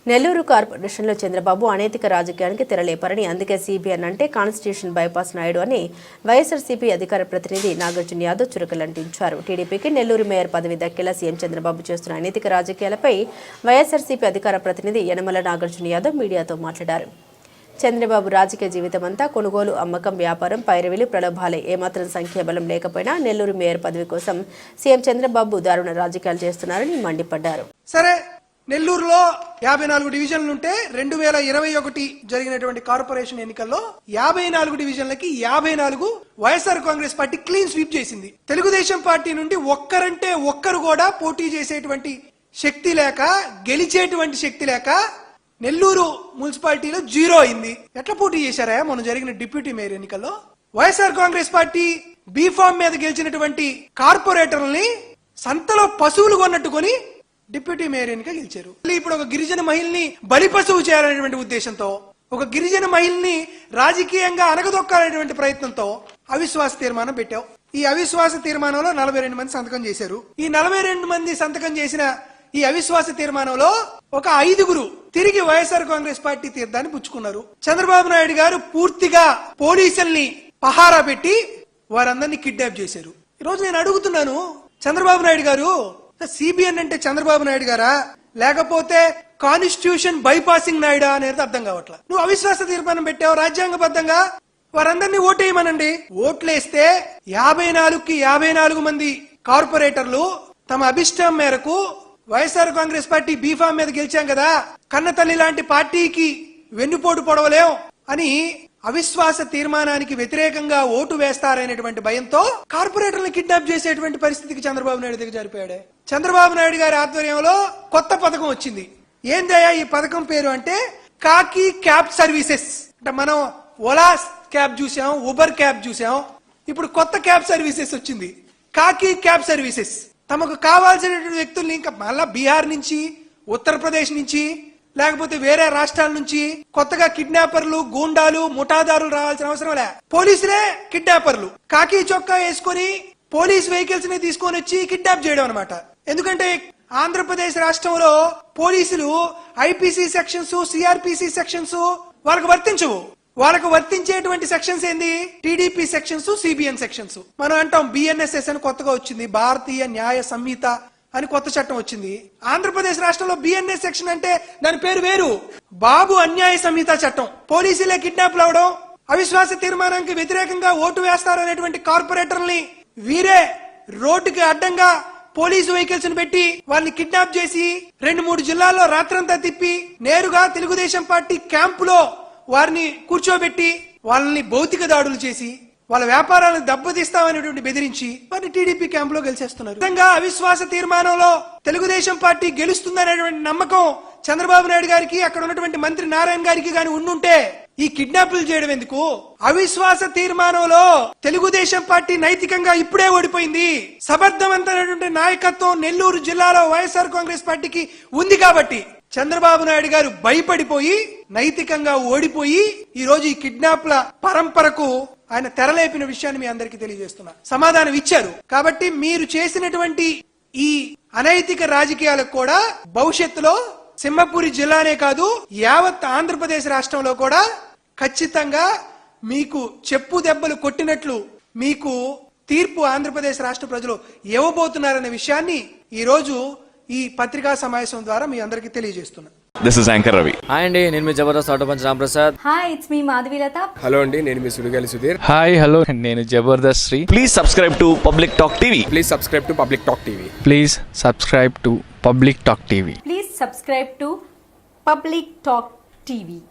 నెల్లూరు కార్పొరేషన్లో చంద్రబాబు అనైతిక రాజకీయానికి తెరలేపారని, అందుకే సిబిఎన్ అంటే కాన్స్టిట్యూషన్ బైపాస్ నాయుడు అని వైఎస్ఆర్సీపీ అధికార ప్రతినిధి నాగార్జున యాదవ్ చురకలంటించారు. టీడీపీకి నెల్లూరు మేయర్ పదవి దక్కేలా సీఎం చంద్రబాబు చేస్తున్న అనైతిక రాజకీయాలపై వైఎస్ఆర్సీపీ అధికార ప్రతినిధి యనమల నాగార్జున యాదవ్ మీడియాతో మాట్లాడారు. చంద్రబాబు రాజకీయ జీవితమంతా కొనుగోలు, అమ్మకం, వ్యాపారం, పైరవీలు, ప్రలోభాలే. ఏమాత్రం సంఖ్యాబలం లేకపోయినా నెల్లూరు మేయర్ పదవి కోసం సీఎం చంద్రబాబు దారుణ రాజకీయాలు చేస్తున్నారని మండిపడ్డారు. సరే, నెల్లూరులో 54 డివిజన్లుంటే 2021 జరిగినటువంటి కార్పొరేషన్ ఎన్నికల్లో 54 డివిజన్లకి 54 YSR Congress party clean sweep చేసింది. తెలుగుదేశం పార్టీ నుండి ఒక్కరంటే ఒక్కరు కూడా పోటీ చేసేటువంటి శక్తి లేక, గెలిచేటువంటి శక్తి లేక నెల్లూరు మున్సిపాలిటీలో 0 అయింది. ఎట్లా పోటీ చేశారా మొన్న జరిగిన డిప్యూటీ మేయర్ ఎన్నికల్లో? వైఎస్ఆర్ కాంగ్రెస్ పార్టీ బీఫామ్ మీద గెలిచినటువంటి కార్పొరేటర్లని సంతలో పశువులు కొన్నట్టుకొని డిప్యూటీ మేయర్ ఎన్నిక గెలిచారు. ఇప్పుడు ఒక గిరిజన మహిళని బలి పశువు చేయాలనేటువంటి ఉద్దేశంతో, ఒక గిరిజన మహిళని రాజకీయంగా అనగదొక్కాలనేటువంటి ప్రయత్నంతో అవిశ్వాస తీర్మానం పెట్టావు. ఈ అవిశ్వాస తీర్మానంలో 42 మంది సంతకం చేశారు. ఈ 42 మంది సంతకం చేసిన ఈ అవిశ్వాస తీర్మానంలో ఒక 5గురు తిరిగి వైఎస్ఆర్ కాంగ్రెస్ పార్టీ తీర్థాన్ని పుచ్చుకున్నారు. చంద్రబాబు నాయుడు గారు పూర్తిగా పోలీసుల్ని పహారా పెట్టి వారందరినీ కిడ్నాప్ చేశారు. ఈ రోజు నేను అడుగుతున్నాను, చంద్రబాబు నాయుడు గారు, సిబిఎన్ అంటే చంద్రబాబు నాయుడు గారా లేకపోతే కాన్స్టిట్యూషన్ బైపాసింగ్ నాయుడా అనేది అర్థం కావట్లా. నువ్వు అవిశ్వాస తీర్మానం పెట్టావు రాజ్యాంగబద్ధంగా, వారందరినీ ఓటేయమనండి. ఓట్లేస్తే 54కి 54 మంది కార్పొరేటర్లు తమ అభిష్టం మేరకు వైఎస్ఆర్ కాంగ్రెస్ పార్టీ బీఫామ్ మీద గెలిచాం కదా, కన్నతల్లి లాంటి పార్టీకి వెన్నుపోటు పొడవలేం అని అవిశ్వాస తీర్మానానికి వ్యతిరేకంగా ఓటు వేస్తారనేటువంటి భయంతో కార్పొరేటర్లను కిడ్నాప్ చేసేటువంటి పరిస్థితికి చంద్రబాబు నాయుడు దగ్గర జరిపాడే. చంద్రబాబు నాయుడు గారి ఆధ్వర్యంలో కొత్త పథకం వచ్చింది. ఏందయ్యా ఈ పథకం పేరు అంటే కాకి క్యాబ్ సర్వీసెస్. అంటే మనం ఓలా క్యాబ్ చూసాం, ఉబర్ క్యాబ్ చూసాం, ఇప్పుడు కొత్త క్యాబ్ సర్వీసెస్ వచ్చింది, కాకి క్యాబ్ సర్వీసెస్. తమకు కావాల్సినటువంటి వ్యక్తుల్ని ఇంకా మళ్ళా బీహార్ నుంచి, ఉత్తరప్రదేశ్ నుంచి, లేకపోతే వేరే రాష్ట్రాల నుంచి కొత్తగా కిడ్నాపర్లు, గూండాలు, ముఠాదారులు రావాల్సిన అవసరం లే. పోలీసులే కిడ్నాపర్లు కాకి చొక్కా వేసుకుని పోలీస్ వెహికల్స్ ని తీసుకొని వచ్చి కిడ్నాప్ చేయడం అనమాట. ఎందుకంటే ఆంధ్రప్రదేశ్ రాష్ట్రంలో పోలీసులు ఐపీసీ సెక్షన్స్, సిఆర్పిసి సెక్షన్స్ వాళ్ళకు వర్తించవు. వాళ్ళకు వర్తించేటువంటి సెక్షన్స్ ఏంది? TDP sections, CBN sections. మనం అంటాం బిఎన్ఎస్ఎస్ అని కొత్తగా వచ్చింది, భారతీయ న్యాయ సంహిత అని కొత్త చట్టం వచ్చింది. ఆంధ్రప్రదేశ్ రాష్ట్రంలో బిఎన్ఎస్ సెక్షన్ అంటే దాని పేరు వేరు, బాబు అన్యాయ సంహిత చట్టం. పోలీసులే కిడ్నాప్లు అవడం, అవిశ్వాస తీర్మానానికి వ్యతిరేకంగా ఓటు వేస్తారనేటువంటి కార్పొరేటర్ని వీరే రోడ్డుకి అడ్డంగా పోలీసు వెహికల్స్ ని పెట్టి వాళ్ళని కిడ్నాప్ చేసి 2-3 జిల్లాల్లో రాత్రంతా తిప్పి నేరుగా తెలుగుదేశం పార్టీ క్యాంపులో వారిని కూర్చోబెట్టి వాళ్ళని భౌతిక దాడులు చేసి వాళ్ళ వ్యాపారాలను దెబ్బతీస్తామనేటువంటి బెదిరించి వారిని టీడీపీ క్యాంప్ లో గెలిచేస్తున్నారు. విధంగా అవిశ్వాస తీర్మానంలో తెలుగుదేశం పార్టీ గెలుస్తుందనేటువంటి నమ్మకం చంద్రబాబు నాయుడు గారికి, అక్కడ ఉన్నటువంటి మంత్రి నారాయణ గారికి గాని ఉండుంటే ఈ కిడ్నాపులు చేయడం ఎందుకు? అవిశ్వాస తీర్మానంలో తెలుగుదేశం పార్టీ నైతికంగా ఇప్పుడే ఓడిపోయింది. సమర్థవంతమైనటువంటి నాయకత్వం నెల్లూరు జిల్లాలో వైఎస్ఆర్ కాంగ్రెస్ పార్టీకి ఉంది కాబట్టి చంద్రబాబు నాయుడు గారు భయపడిపోయి నైతికంగా ఓడిపోయి ఈ రోజు ఈ కిడ్నాప్ల పరంపరకు ఆయన తెరలేపిన విషయాన్ని మీ అందరికీ తెలియజేస్తున్నా. సమాధానం ఇచ్చారు. కాబట్టి మీరు చేసినటువంటి ఈ అనైతిక రాజకీయాలకు కూడా భవిష్యత్తులో సింహపురి జిల్లానే కాదు యావత్ ఆంధ్రప్రదేశ్ రాష్ట్రంలో కూడా ఖచ్చితంగా మీకు చెప్పు దెబ్బలు కొట్టినట్లు మీకు తీర్పు ఆంధ్రప్రదేశ్ రాష్ట్ర ప్రజలు ఇవ్వబోతున్నారనే విషయాన్ని ఈ రోజు ఈ పత్రికా సమావేశం ద్వారా మీ అందరికీ తెలియజేస్తున్నా. This is Anchor Ravi. Hi అండి, నేను మీ Jabardasth auto punch Ramprasad. Hi, it's మీ మాధవీలత. హలో అండి, నేను మీ సుడిగాలి సుధీర్. హాయ్ హలో, నేను Jabardasth Sri. Please subscribe to Public Talk TV. Please subscribe to Public Talk TV. Please subscribe to Public Talk TV. Please subscribe to Public Talk TV.